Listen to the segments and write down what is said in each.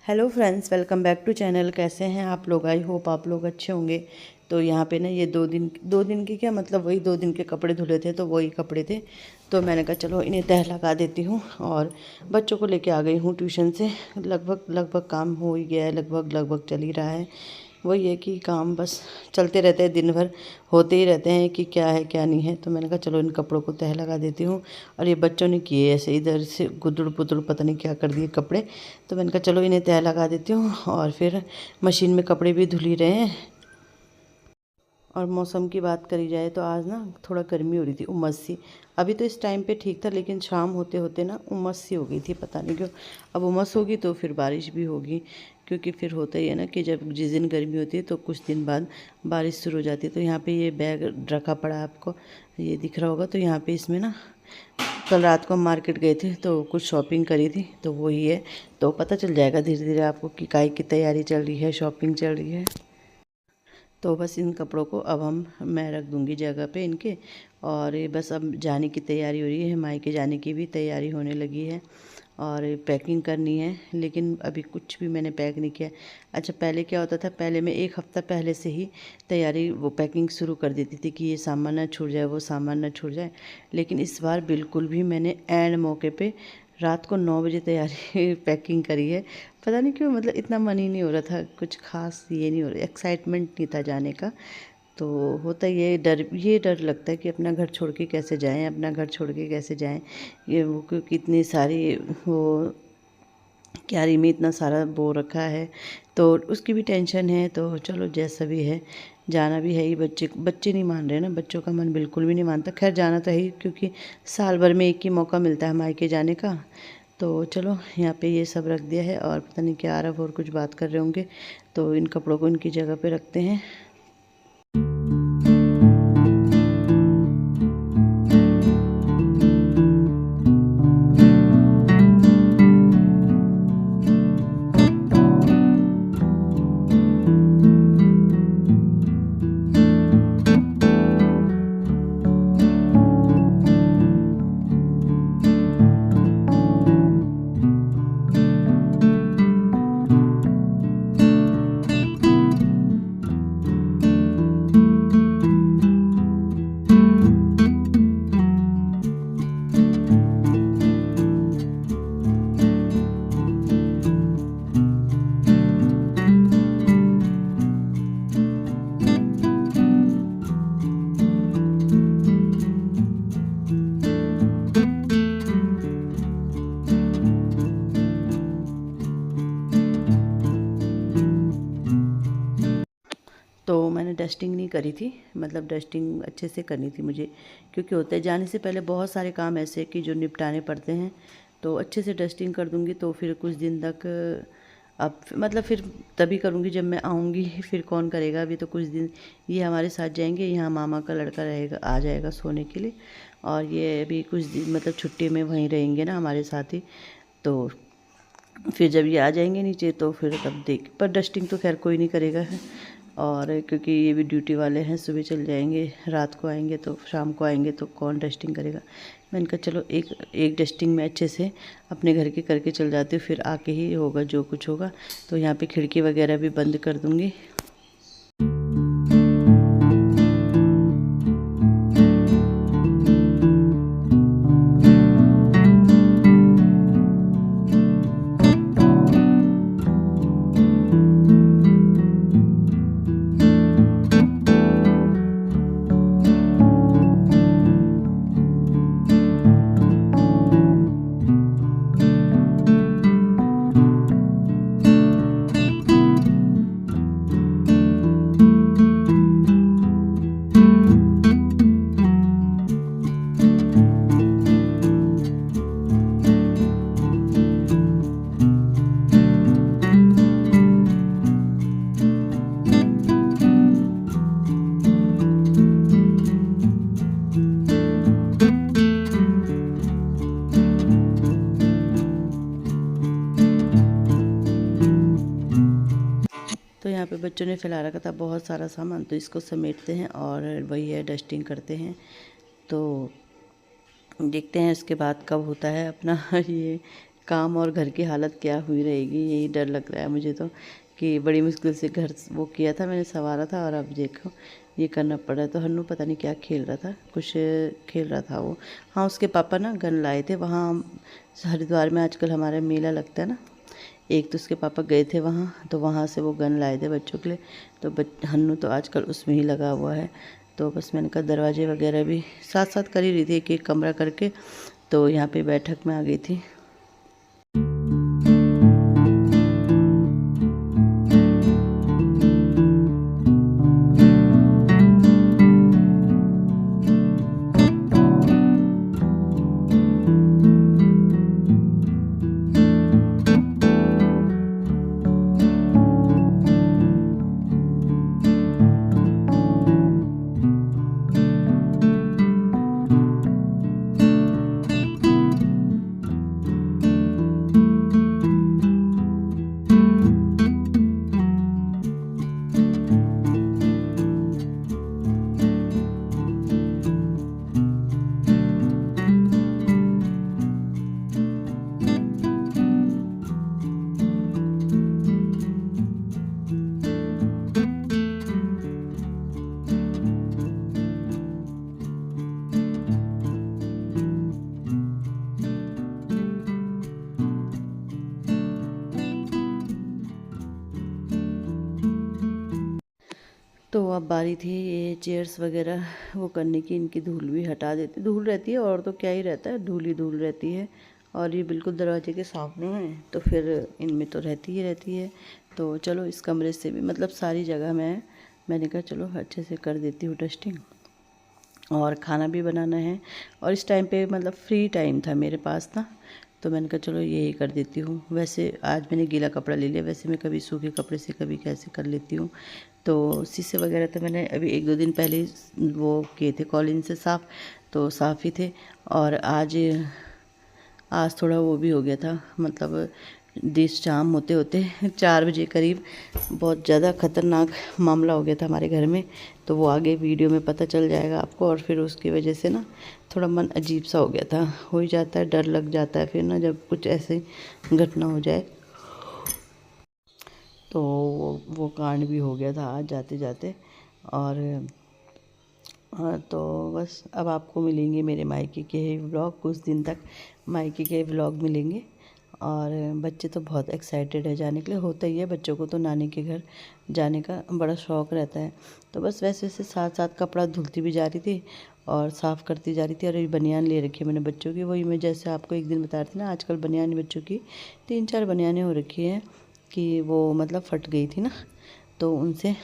Hello friends, welcome back to channel. कैसे हैं आप लोग? आई होप आप लोग अच्छे होंगे। तो यहाँ पे ना ये दो दिन के क्या मतलब वही 2 दिन के कपड़े धुले थे, तो वही कपड़े थे। तो मैंने कहा चलो इन्हें तह लगा देती हूँ। और बच्चों को लेके आ गई हूँ ट्यूशन से। लगभग काम हो ही गया है, लगभग चल ही रहा है। वही है कि काम बस चलते रहते हैं, दिन भर होते ही रहते हैं कि क्या है क्या नहीं है। तो मैंने कहा चलो इन कपड़ों को तह लगा देती हूँ। और ये बच्चों ने किए ऐसे इधर से गुदड़ पुदड़ पता नहीं क्या कर दिए कपड़े। तो मैंने कहा चलो इन्हें तह लगा देती हूँ और फिर मशीन में कपड़े भी धुल ही रहे हैं। और मौसम की बात करी जाए तो आज ना थोड़ा गर्मी हो रही थी, उमस सी। अभी तो इस टाइम पे ठीक था, लेकिन शाम होते होते ना उमस सी हो गई थी, पता नहीं क्यों। अब उमस होगी तो फिर बारिश भी होगी, क्योंकि फिर होता ही है ना कि जब जिस दिन गर्मी होती है तो कुछ दिन बाद बारिश शुरू हो जाती है। तो यहाँ पे ये बैग रखा पड़ा है, आपको ये दिख रहा होगा। तो यहाँ पे इसमें ना कल रात को हम मार्केट गए थे तो कुछ शॉपिंग करी थी, तो वही है। तो पता चल जाएगा धीरे धीरे आपको कि काय की तैयारी चल रही है, शॉपिंग चल रही है। तो बस इन कपड़ों को अब मैं रख दूँगी जगह पे इनके। और ये बस अब जाने की तैयारी हो रही है, मायके जाने की भी तैयारी होने लगी है। और पैकिंग करनी है, लेकिन अभी कुछ भी मैंने पैक नहीं किया। अच्छा, पहले क्या होता था, पहले मैं 1 हफ़्ता पहले से ही तैयारी वो पैकिंग शुरू कर देती थी कि ये सामान ना छूट जाए, वो सामान ना छूट जाए। लेकिन इस बार बिल्कुल भी मैंने ऐन मौके पे रात को 9 बजे तैयारी पैकिंग करी है। पता नहीं क्यों, मतलब इतना मन ही नहीं हो रहा था, कुछ ख़ास ये नहीं हो रहा, एक्साइटमेंट नहीं था जाने का। तो होता ये डर लगता है कि अपना घर छोड़ के कैसे जाएँ, अपना घर छोड़ के कैसे जाएँ। ये वो क्योंकि इतनी सारी वो क्यारी में इतना सारा बो रखा है, तो उसकी भी टेंशन है। तो चलो जैसा भी है, जाना भी है ही। बच्चे बच्चे नहीं मान रहे ना, बच्चों का मन बिल्कुल भी नहीं मानता। खैर जाना तो है ही, क्योंकि साल भर में एक ही मौका मिलता है मायके जाने का। तो चलो यहाँ पे ये सब रख दिया है, और पता नहीं क्या आरव और कुछ बात कर रहे होंगे। तो इन कपड़ों को इनकी जगह पे रखते हैं। तो मैंने डस्टिंग नहीं करी थी, मतलब डस्टिंग अच्छे से करनी थी मुझे, क्योंकि होता है जाने से पहले बहुत सारे काम ऐसे कि जो निपटाने पड़ते हैं। तो अच्छे से डस्टिंग कर दूँगी तो फिर कुछ दिन तक अब मतलब फिर तभी करूँगी जब मैं आऊँगी। फिर कौन करेगा? अभी तो कुछ दिन ये हमारे साथ जाएंगे, यहाँ मामा का लड़का रहेगा, आ जाएगा सोने के लिए। और ये अभी कुछ दिन मतलब छुट्टी में वहीं रहेंगे ना हमारे साथ ही। तो फिर जब ये आ जाएंगे नीचे तो फिर तब देख, पर डस्टिंग तो खैर कोई नहीं करेगा है। और क्योंकि ये भी ड्यूटी वाले हैं, सुबह चल जाएंगे, रात को आएंगे, तो शाम को आएंगे, तो कौन डस्टिंग करेगा। मैंने कहा चलो एक एक डस्टिंग में अच्छे से अपने घर की करके चल जाती हूँ, फिर आके ही होगा जो कुछ होगा। तो यहाँ पे खिड़की वगैरह भी बंद कर दूँगी। तो यहाँ पे बच्चों ने फैला रखा था बहुत सारा सामान, तो इसको समेटते हैं और वही है डस्टिंग करते हैं। तो देखते हैं इसके बाद कब होता है अपना ये काम और घर की हालत क्या हुई रहेगी, यही डर लग रहा है मुझे तो, कि बड़ी मुश्किल से घर वो किया था मैंने, संवारा था, और अब देखो ये करना पड़ रहा है। तो हन्नू पता नहीं क्या खेल रहा था, कुछ खेल रहा था वो। हाँ, उसके पापा ना गन लाए थे वहाँ, हरिद्वार में आजकल हमारा मेला लगता है ना, एक तो उसके पापा गए थे वहाँ, तो वहाँ से वो गन लाए थे बच्चों के लिए। तो हन्नू तो आजकल उसमें ही लगा हुआ है। तो बस मैंने कहा दरवाजे वगैरह भी साथ साथ कर ही रही थी, एक एक कमरा करके। तो यहाँ पे बैठक में आ गई थी। तो अब बारी थी ये चेयर्स वगैरह वो करने की, इनकी धूल भी हटा देती, धूल रहती है और तो क्या ही रहता है, धूल ही धूल रहती है। और ये बिल्कुल दरवाजे के सामने है, तो फिर इनमें तो रहती ही रहती है। तो चलो इस कमरे से भी, मतलब सारी जगह मैंने कहा चलो अच्छे से कर देती हूँ डस्टिंग। और खाना भी बनाना है, और इस टाइम पे मतलब फ्री टाइम था मेरे पास ना, तो मैंने कहा चलो यही कर देती हूँ। वैसे आज मैंने गीला कपड़ा ले लिया, वैसे मैं कभी सूखे कपड़े से कभी कैसे कर लेती हूँ। तो शीशे वगैरह तो मैंने अभी 1-2 दिन पहले ही वो किए थे कॉलिन से साफ़, तो साफ़ ही थे। और आज थोड़ा वो भी हो गया था, मतलब देश शाम होते होते 4 बजे करीब बहुत ज़्यादा ख़तरनाक मामला हो गया था हमारे घर में। तो वो आगे वीडियो में पता चल जाएगा आपको। और फिर उसकी वजह से ना थोड़ा मन अजीब सा हो गया था, हो ही जाता है, डर लग जाता है फिर ना जब कुछ ऐसे घटना हो जाए। तो वो कांड भी हो गया था आज जाते जाते। और हाँ, तो बस अब आपको मिलेंगे मेरे मायके के ही व्लॉग, कुछ दिन तक मायके के व्लॉग मिलेंगे। और बच्चे तो बहुत एक्साइटेड है जाने के लिए, होता ही है बच्चों को तो नानी के घर जाने का बड़ा शौक़ रहता है। तो बस वैसे वैसे साथ साथ कपड़ा धुलती भी जा रही थी और साफ़ करती जा रही थी। और ये बनियान ले रखी है मैंने बच्चों की, वही मैं जैसे आपको एक दिन बता रही थी ना, आजकल बनियान बच्चों की 3-4 बनियानें हो रखी हैं कि वो मतलब फट गई थी ना, तो उनसे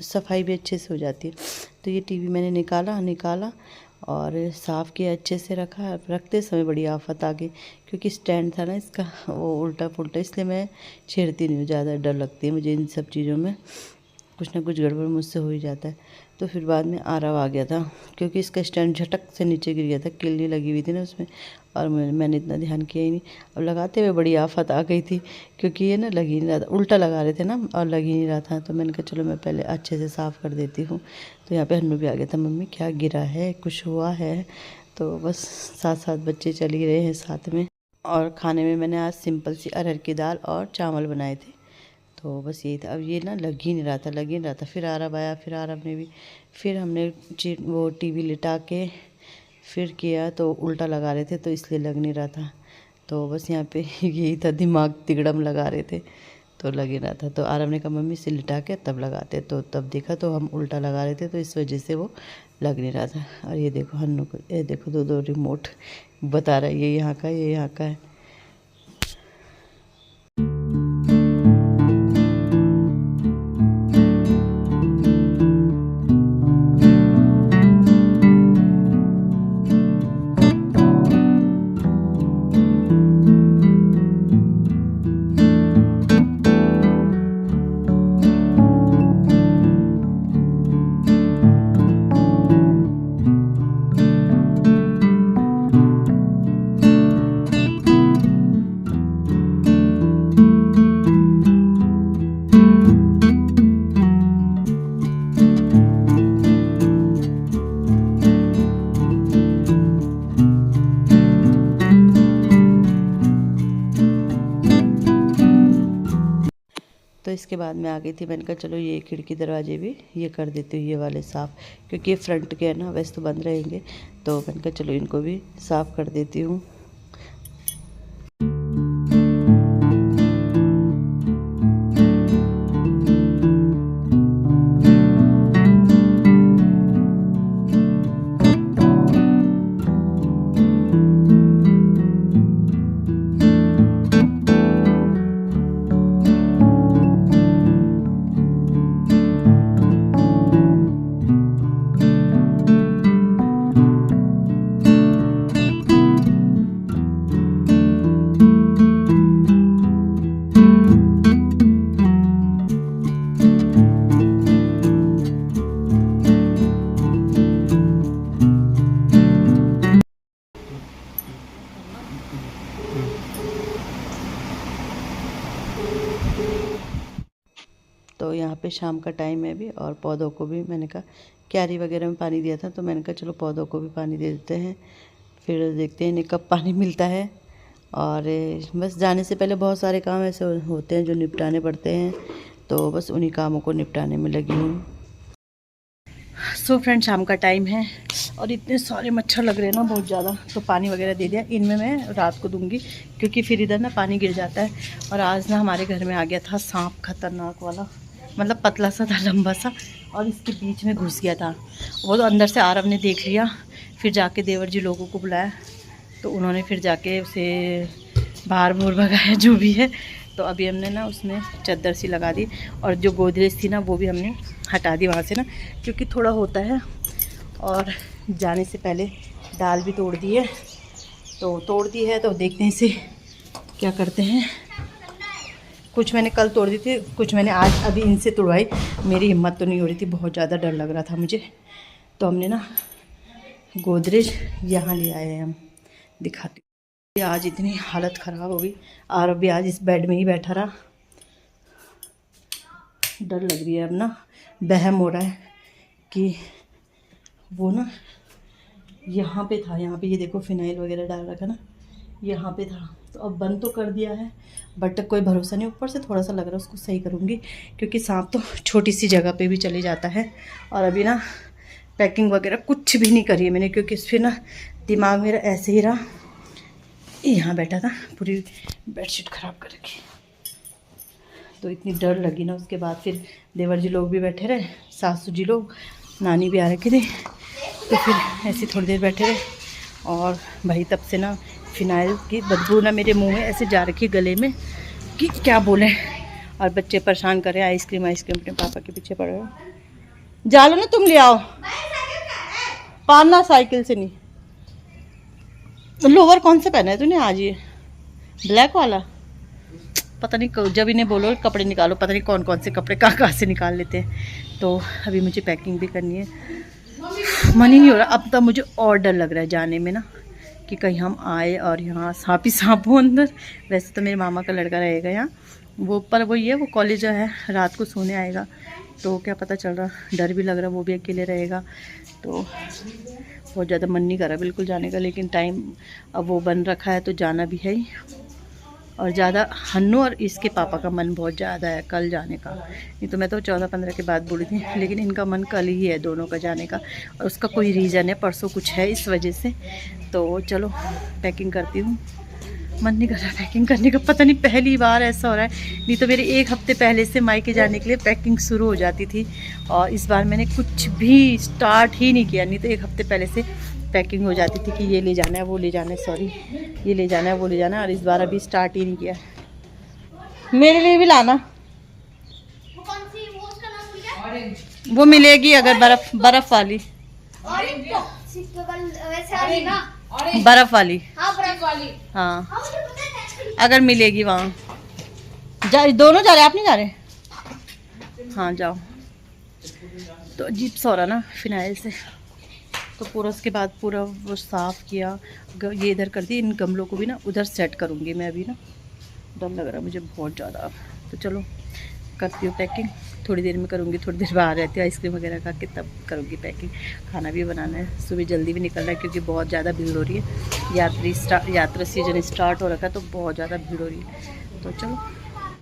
सफाई भी अच्छे से हो जाती है। तो ये टीवी मैंने निकाला और साफ़ किया, अच्छे से रखा। रखते समय बड़ी आफत आ गई, क्योंकि स्टैंड था ना इसका वो उल्टा पुल्टा, इसलिए मैं छेड़ती नहीं हूँ, ज़्यादा डर लगती है मुझे इन सब चीज़ों में, कुछ ना कुछ गड़बड़ मुझसे हो ही जाता है। तो फिर बाद में आरव आ गया था, क्योंकि इसका स्टैंड झटक से नीचे गिर गया था, किल्ली लगी हुई थी ना उसमें, और मैंने इतना ध्यान किया ही नहीं। अब लगाते हुए बड़ी आफत आ गई थी, क्योंकि ये ना लग ही नहीं रहा था, उल्टा लगा रहे थे ना और लग ही नहीं रहा था। तो मैंने कहा चलो मैं पहले अच्छे से साफ़ कर देती हूँ। तो यहाँ पे हन्नू भी आ गया था, मम्मी क्या गिरा है, कुछ हुआ है। तो बस साथ साथ बच्चे चल ही रहे हैं साथ में। और खाने में मैंने आज सिंपल सी अरहर की दाल और चावल बनाए थे। तो बस यही था। अब ये ना लग ही नहीं रहा था। फिर आरव आया, फिर आरव ने भी, फिर हमने वो टीवी लिटा के फिर किया, तो उल्टा लगा रहे थे तो इसलिए लग नहीं रहा था। तो बस यहाँ पे यही था, दिमाग तिगड़म लगा रहे थे तो लग ही रहा था। तो आरव ने कहा मम्मी से लिटा के तब लगाते, तो तब देखा तो हम उल्टा लगा रहे थे, तो इस वजह से वो लग नहीं रहा था। और ये देखो हन्नू को, ये देखो दो रिमोट बता रहा है, ये यहाँ का, ये यहाँ का है। तो इसके बाद मैं आ गई थी, मैंने कहा चलो ये खिड़की दरवाजे भी ये कर देती हूँ, ये वाले साफ़, क्योंकि ये फ्रंट के है ना वैसे तो बंद रहेंगे, तो मैंने कहा चलो इनको भी साफ़ कर देती हूँ। तो यहाँ पे शाम का टाइम है अभी, और पौधों को भी मैंने कहा क्यारी वगैरह में पानी दिया था, तो मैंने कहा चलो पौधों को भी पानी दे देते हैं, फिर देखते हैं इन्हें कब पानी मिलता है। और बस जाने से पहले बहुत सारे काम ऐसे होते हैं जो निपटाने पड़ते हैं, तो बस उन्हीं कामों को निपटाने में लगी हूँ। सो फ्रेंड, शाम का टाइम है और इतने सारे मच्छर लग रहे हैं ना बहुत ज़्यादा, तो पानी वगैरह दे दिया। इनमें मैं रात को दूंगी क्योंकि फिर इधर ना पानी गिर जाता है। और आज ना हमारे घर में आ गया था सांप, खतरनाक वाला, मतलब पतला सा था, लंबा सा, और इसके बीच में घुस गया था। वो तो अंदर से आरव ने देख लिया, फिर जाके देवर जी लोगों को बुलाया, तो उन्होंने फिर जाके उसे बाहर भूर भगाया जो भी है। तो अभी हमने ना उसमें चादर सी लगा दी, और जो गोदरेज थी ना वो भी हमने हटा दी वहाँ से ना, क्योंकि थोड़ा होता है। और जाने से पहले दाल भी तोड़ दी है, तो देखते हैं इसे क्या करते हैं। कुछ मैंने कल तोड़ दी थी, कुछ मैंने आज अभी इनसे तोड़वाई। मेरी हिम्मत तो नहीं हो रही थी, बहुत ज़्यादा डर लग रहा था मुझे। तो हमने ना गोदरेज यहाँ ले आए हैं, हम दिखाते। आज इतनी हालत ख़राब हो गई, और अभी आज इस बेड में ही बैठा रहा। डर लग रही है, अब ना वहम हो रहा है कि वो ना यहाँ पे था, यहाँ पे ये देखो फिनाइल वगैरह डाल रखा ना, यहाँ पे था। तो अब बंद तो कर दिया है, बट कोई भरोसा नहीं, ऊपर से थोड़ा सा लग रहा है, उसको सही करूँगी, क्योंकि सांप तो छोटी सी जगह पे भी चले जाता है। और अभी ना पैकिंग वगैरह कुछ भी नहीं करी है मैंने, क्योंकि फिर ना दिमाग मेरा ऐसे ही रहा। यहाँ बैठा था, पूरी बेडशीट ख़राब कर रखी, तो इतनी डर लगी ना। उसके बाद फिर देवर जी लोग भी बैठे रहे, सासू जी लोग, नानी भी आ रखी थी, तो फिर ऐसे थोड़ी देर बैठे रहे। और भाई तब से ना फिनाइल की बदबू ना मेरे मुंह में ऐसे जा रखी, गले में, कि क्या बोलें। और बच्चे परेशान कर रहे हैं, आइसक्रीम अपने पापा के पीछे पड़ रहे हो। जा लो ना, तुम ले आओ, पालना साइकिल से नहीं। लोवर कौन से पहना है तूने आज? ये ब्लैक वाला, पता नहीं, जब इन्हें बोलो कपड़े निकालो, पता नहीं कौन कौन से कपड़े कहाँ से निकाल लेते हैं। तो अभी मुझे पैकिंग भी करनी है, मन ही नहीं हो रहा। अब तब मुझे और डर लग रहा है जाने में ना, कि कहीं हम आए और यहाँ सांप ही सांप हो अंदर। वैसे तो मेरे मामा का लड़का रहेगा यहाँ, वो पर वही है, वो कॉलेज है, रात को सोने आएगा, तो क्या पता चल रहा, डर भी लग रहा, वो भी अकेले रहेगा। तो बहुत ज़्यादा मन नहीं कर रहा बिल्कुल जाने का, लेकिन टाइम अब वो बन रखा है तो जाना भी है ही। और ज़्यादा हन्नू और इसके पापा का मन बहुत ज़्यादा है कल जाने का, नहीं तो मैं तो 14-15 के बाद बोली थी, लेकिन इनका मन कल ही है दोनों का जाने का। और उसका कोई रीज़न है, परसों कुछ है इस वजह से। तो चलो पैकिंग करती हूँ, मन नहीं कर रहा पैकिंग करने का, पता नहीं पहली बार ऐसा हो रहा है। नहीं तो मेरे 1 हफ्ते पहले से मायके जाने के लिए पैकिंग शुरू हो जाती थी, और इस बार मैंने कुछ भी स्टार्ट ही नहीं किया। नहीं तो 1 हफ्ते पहले से पैकिंग हो जाती थी कि ये ले जाना है, वो ले जाना है, सॉरी ये ले जाना है, वो ले जाना है। और इस बार अभी स्टार्ट ही नहीं किया। मेरे लिए भी लाना, वो मिलेगी अगर बर्फ वाली, बर्फ वाली, हाँ अगर मिलेगी वहाँ। दोनों जा रहे, आप नहीं जा रहे? हाँ जाओ। तो अजीब सा हो रहा ना फिनाइल से, तो पूरा उसके बाद पूरा वो साफ़ किया, ये इधर कर दी। इन गमलों को भी ना उधर सेट करूँगी मैं अभी ना, डर लग रहा है मुझे बहुत ज़्यादा। तो चलो करती हूँ पैकिंग, थोड़ी देर में करूँगी, थोड़ी देर बाहर रहती हूँ आइसक्रीम वगैरह खा के, तब करूँगी पैकिंग। खाना भी बनाना है, सुबह जल्दी भी निकलना है क्योंकि बहुत ज़्यादा भीड़ हो रही है। यात्रा सीजन स्टार्ट हो रखा है, तो बहुत ज़्यादा भीड़ हो रही है। तो चलो